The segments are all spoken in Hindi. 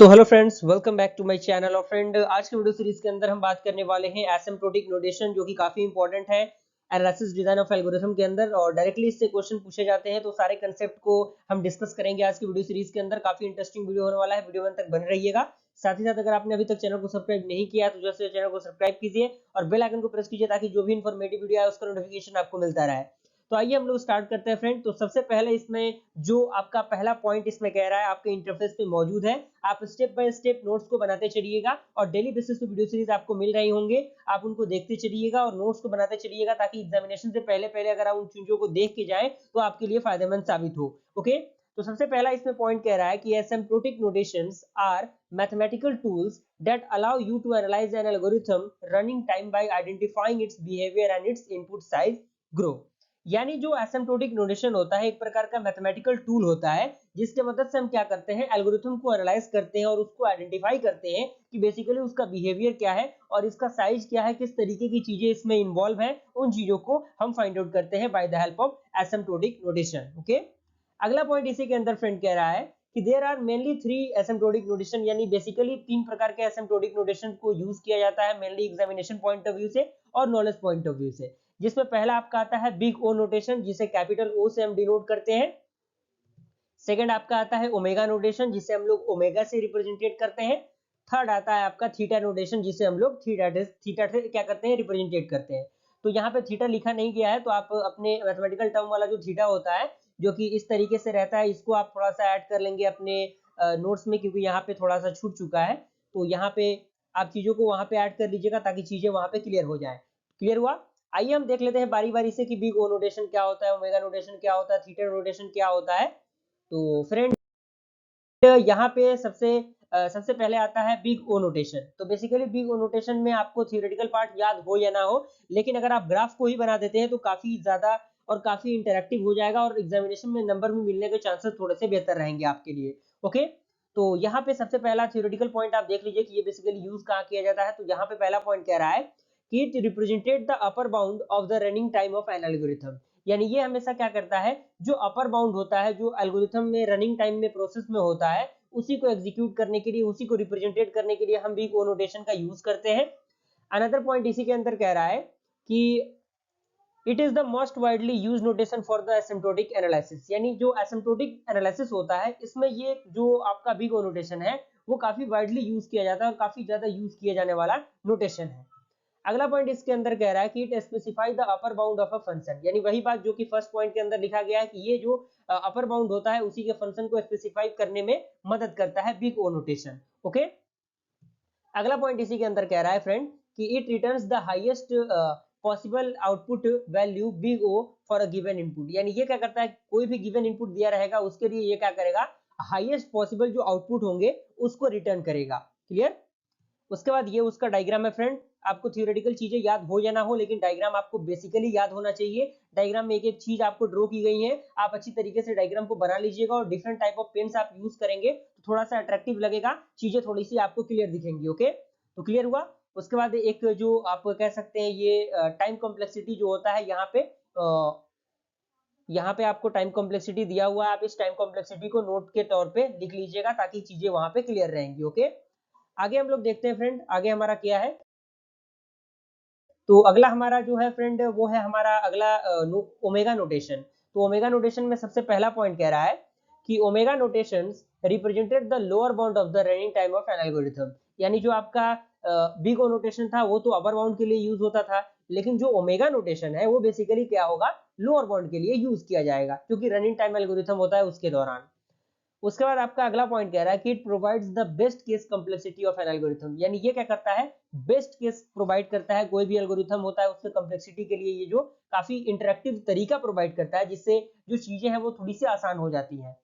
तो hello friends, welcome back to my channel. और फ्रेंड, आज के वीडियो सीरीज के अंदर हम बात करने वाले हैं एसिम्प्टोटिक नोटेशन, जो कि काफी इंपॉर्टेंट है एनालिसिस डिजाइन ऑफ एल्गोरिथम के अंदर। और डायरेक्टली इससे क्वेश्चन पूछे जाते हैं, तो सारे कंसेप्ट को हम डिस्कस करेंगे आज की वीडियो सीरीज के अंदर। काफी इंटरेस्टिंग वीडियो होने वाला है, वीडियो में तक बने रहिएगा। साथ ही साथ अगर आपने अभी तक चैनल को सब्सक्राइब नहीं किया तो जैसे चैनल को सब्सक्राइब कीजिए और बेल आइकन को प्रेस कीजिए, ताकि जो भी इन्फॉर्मेटिव वीडियो है उसका नोटिफिकेशन आपको मिलता रहे। तो आइए हम लोग स्टार्ट करते हैं फ्रेंड। तो सबसे पहले इसमें जो आपका पहला पॉइंट इसमें कह रहा है, आपके इंटरफेस पे मौजूद है। आप स्टेप बाय स्टेप नोट्स को बनाते चलिएगा और डेली बेसिस पे वीडियो सीरीज आपको मिल रही होंगे। आप उनको देखते चलिएगा और नोट्स को बनाते चलिएगा, ताकि एग्जामिनेशन से पहले पहले अगर आप उन चीजों को देख के जाए तो आपके लिए फायदेमंद साबित हो। ओके, तो सबसे पहला इसमें पॉइंट कह रहा है कि asymptotic notations are mathematical tools that allow you to analyse an algorithm running time by identifying its behaviour and its input size grow. यानी जो एसिम्प्टोटिक नोटेशन होता है एक प्रकार का मैथमेटिकल टूल होता है, जिसके मदद से हम क्या करते हैं, एल्गोरिथम को एनालाइज करते हैं और उसको आइडेंटिफाई करते हैं कि बेसिकली उसका बिहेवियर क्या है और इसका साइज क्या है, किस तरीके की चीजें इसमें इन्वॉल्व है। उन चीजों को हम फाइंड आउट करते हैं by the help of asymptotic notation. Okay, अगला पॉइंट इसी के अंदर फ्रेंड कह रहा है कि there are mainly three asymptotic notation, यानी बेसिकली तीन प्रकार के एसिम्प्टोटिक नोटेशन को यूज किया जाता है, mainly examination point of view से और नॉलेज पॉइंट ऑफ व्यू से। जिसमें पहला आपका आता है बिग ओ नोटेशन, जिसे कैपिटल ओ से हम डिनोट करते हैं। सेकंड आपका आता है ओमेगा नोटेशन, जिसे हम लोग ओमेगा से रिप्रेजेंटेट करते हैं। थर्ड आता है आपका थीटा नोटेशन, जिसे हम लोग थीटा से क्या करते हैं, रिप्रेजेंटेट करते हैं। तो यहाँ पे थीटा लिखा नहीं गया है, तो आप अपने मैथमेटिकल टर्म वाला जो थीटा होता है, जो कि इस तरीके से रहता है, इसको आप थोड़ा सा ऐड कर लेंगे अपने नोट्स में, क्योंकि यहाँ पे थोड़ा सा छूट चुका है। तो यहाँ पे आप चीजों को वहां पे ऐड कर लीजिएगा, ताकि चीजें वहां पे क्लियर हो जाए। क्लियर हुआ? आइए हम देख लेते हैं बारी बारी से कि बिग ओ नोटेशन क्या होता है, ओमेगा नोटेशन क्या होता है, थीटा नोटेशन क्या होता है। तो फ्रेंड, यहाँ पे सबसे पहले आता है बिग ओ नोटेशन। तो बेसिकली बिग ओ नोटेशन में आपको थियोरेटिकल पार्ट याद हो या ना हो, लेकिन अगर आप ग्राफ को ही बना देते हैं तो काफी ज्यादा और काफी इंटरेक्टिव हो जाएगा और एग्जामिनेशन में नंबर में मिलने के चांसेस थोड़े से बेहतर रहेंगे आपके लिए। ओके, तो यहाँ पे सबसे पहला थियोरेटिकल पॉइंट आप देख लीजिए कि ये बेसिकली यूज कहाँ किया जाता है। तो यहाँ पे पहला पॉइंट कह रहा है कि it represented the upper bound of the running time of an algorithm. यानी ये हमेशा क्या करता है, जो अपर बाउंड होता है, जो एल्गोरिथम में रनिंग टाइम में प्रोसेस में होता है, उसी को एग्जीक्यूट करने के लिए, उसी को रिप्रेजेंटेट करने के लिए हम भी ओ नोटेशन का यूज करते हैं। अनदर पॉइंट इसी के अंदर कह रहा है कि it is the most widely use notation for the asymptotic analysis. यानी जो एसिम्प्टोटिक एनालिसिस होता है, इसमें ये जो आपका बिग ओ नोटेशन है, वो काफी वाइडली यूज किया जाता है और काफी ज्यादा यूज किया जाने वाला नोटेशन है। अगला पॉइंट इसके अंदर कह रहा है कि it specify the upper bound of a function. यानी वही बात जो कि फर्स्ट पॉइंट के अंदर लिखा गया है, कि ये जो अपर बाउंड होता है उसी के फंक्शन को स्पेसिफाई करने में मदद करता है बिग ओ नोटेशन। ओके, अगला पॉइंट इसी के अंदर कह रहा है फ्रेंड कि it returns the highest possible output value big O for a given input. यानी ये क्या करता है, कोई भी गिवन इनपुट दिया रहेगा उसके लिए ये क्या करेगा, हाईएस्ट पॉसिबल जो आउटपुट होंगे उसको रिटर्न करेगा। क्लियर? उसके बाद ये उसका डायग्राम है फ्रेंड। आपको थियोरेटिकल चीजें याद हो या ना हो, लेकिन डायग्राम आपको बेसिकली याद होना चाहिए। डायग्राम में एक एक चीज आपको ड्रॉ की गई है, आप अच्छी तरीके से डायग्राम को बना लीजिएगा और डिफरेंट टाइप ऑफ पेन्स आप यूज करेंगे तो थोड़ा सा अट्रैक्टिव लगेगा, चीजें थोड़ी सी आपको क्लियर दिखेंगी। ओके, तो क्लियर हुआ? उसके बाद एक जो आप कह सकते हैं, ये टाइम कॉम्प्लेक्सिटी जो होता है, यहाँ पे आपको टाइम कॉम्प्लेक्सिटी दिया हुआ है, आप इस टाइम कॉम्प्लेक्सिटी को नोट के तौर पे लिख लीजिएगा, ताकि चीजें वहां पे क्लियर रहेंगी। ओके, आगे हम लोग देखते हैं फ्रेंड, आगे हमारा क्या है। तो अगला हमारा जो है फ्रेंड, वो है हमारा अगला ओमेगा नोटेशन। तो ओमेगा नोटेशन में सबसे पहला पॉइंट कह रहा है कि omega notations represented the lower bound of the running time of an algorithm. यानी जो आपका बिग ओ नोटेशन था वो तो अपर बाउंड के लिए यूज होता था, लेकिन जो ओमेगा नोटेशन है वो बेसिकली क्या होगा, लोअर बाउंड के लिए यूज किया जाएगा, क्योंकि रनिंग टाइम एल्गोरिथम होता है उसके दौरान। उसके बाद आपका अगला पॉइंट कह रहा है कि it provides the best case complexity of an algorithm. यानी ये क्या करता है, बेस्ट केस प्रोवाइड करता है। कोई भी एल्गोरिथम होता है उसके कॉम्प्लेक्सिटी के लिए ये जो काफी इंटरेक्टिव तरीका प्रोवाइड करता है, जिससे जो चीजें हैं वो थोड़ी सी आसान हो जाती हैं।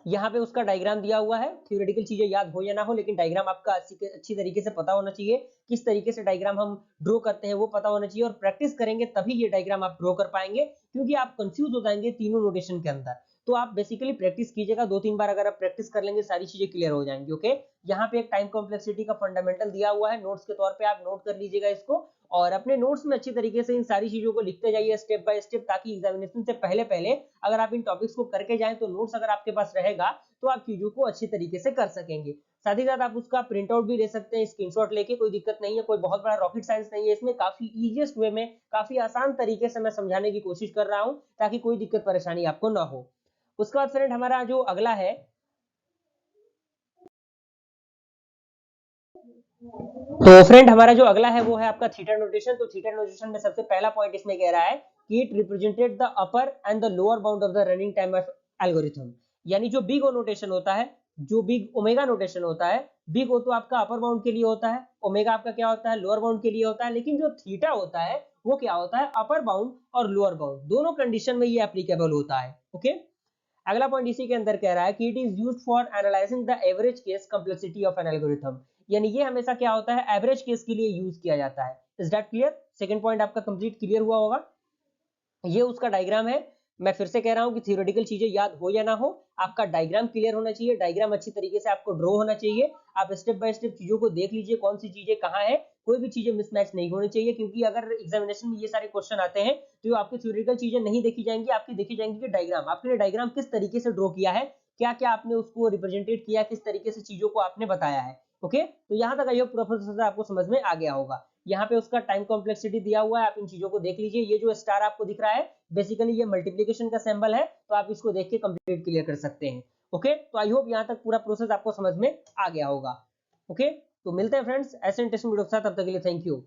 यहाँ पे उसका डायग्राम दिया हुआ है। थियोरेटिकल चीजें याद हो या ना हो, लेकिन डायग्राम आपका अच्छी तरीके से पता होना चाहिए। किस तरीके से डायग्राम हम ड्रॉ करते हैं वो पता होना चाहिए, और प्रैक्टिस करेंगे तभी ये डायग्राम आप ड्रॉ कर पाएंगे, क्योंकि आप कंफ्यूज हो जाएंगे तीनों नोटेशन के अंदर। तो आप बेसिकली प्रैक्टिस कीजिएगा, 2-3 बार अगर आप प्रैक्टिस कर लेंगे सारी चीजें क्लियर हो जाएंगी। ओके, यहाँ पे एक टाइम कॉम्प्लेक्सिटी का फंडामेंटल दिया हुआ है, नोट्स के तौर पे आप नोट कर लीजिएगा इसको। और अपने नोट्स में अच्छी तरीके से इन सारी चीजों को लिखते जाइए स्टेप बाय स्टेप, ताकि एग्जामिनेशन से पहले पहले अगर आप इन टॉपिक्स को करके जाएं तो नोट्स अगर आपके पास रहेगा तो आप चीजों को अच्छी तरीके से कर सकेंगे। साथ ही साथ आप उसका प्रिंट आउट भी ले सकते हैं स्क्रीनशॉट लेके, कोई दिक्कत नहीं है, कोई बहुत बड़ा रॉकेट साइंस नहीं है इसमें, काफी इजीएस्ट वे में काफी आसान तरीके से मैं समझाने की कोशिश कर रहा हूं ताकि कोई दिक्कत परेशानी आपको ना हो। उसके बाद फ्रेंड हमारा जो अगला है, तो फ्रेंड हमारा जो अगला है वो है आपका थीटा नोटेशन। तो थीटा नोटेशन में सबसे पहला पॉइंट इसमें कह रहा है कि it represented the upper and the lower bound of the running time of algorithm. यानी जो बिग ओ नोटेशन होता है, जो बिग ओमेगा नोटेशन होता है, बिग ओ तो आपका अपर बाउंड के लिए होता है, ओमेगा आपका क्या होता है, लोअर बाउंड के लिए होता है, लेकिन जो थीटा होता है वो क्या होता है, अपर बाउंड और लोअर बाउंड दोनों कंडीशन में ये एप्लीकेबल होता है। ओके, अगला पॉइंट इसी के अंदर कह रहा है कि it is used for analysing the average case complexity of an algorithm. यानी ये हमेशा क्या होता है, एवरेज केस के लिए यूज किया जाता है। Is that clear? Second point आपका कंप्लीट क्लियर हुआ होगा। ये उसका डायग्राम है। मैं फिर से कह रहा हूं कि थियोरेटिकल चीजें याद हो या ना हो, आपका डायग्राम क्लियर होना चाहिए, डायग्राम अच्छी तरीके से आपको ड्रॉ होना चाहिए। आप स्टेप बाय स्टेप चीजों को देख लीजिए, कौन सी चीजें कहाँ है, कोई भी चीजें मिसमैच नहीं होनी चाहिए, क्योंकि अगर एग्जामिनेशन में ये सारे क्वेश्चन आते हैं तो आपकी थियोरेटिकल चीजें नहीं देखी जाएंगी, आपकी देखी जाएंगी कि डायग्राम, आपने डायग्राम किस तरीके से ड्रॉ किया है, क्या क्या आपने उसको रिप्रेजेंटेट किया, किस तरीके से चीजों को आपने बताया है। ओके, तो यहाँ तक आई होप पूरा प्रोसेस आपको समझ में आ गया होगा। यहाँ पे उसका टाइम कॉम्प्लेक्सिटी दिया हुआ है, आप इन चीजों को देख लीजिए। ये जो स्टार आपको दिख रहा है बेसिकली ये मल्टीप्लीकेशन का सिंबल है, तो आप इसको देख के कंप्लीट क्लियर कर सकते हैं। ओके, तो आई होप यहाँ तक पूरा प्रोसेस आपको समझ में आ गया होगा। ओके, तो मिलते हैं फ्रेंड्स ऐसे इंटरेस्टिंग वीडियो के साथ, तब तक के लिए थैंक यू।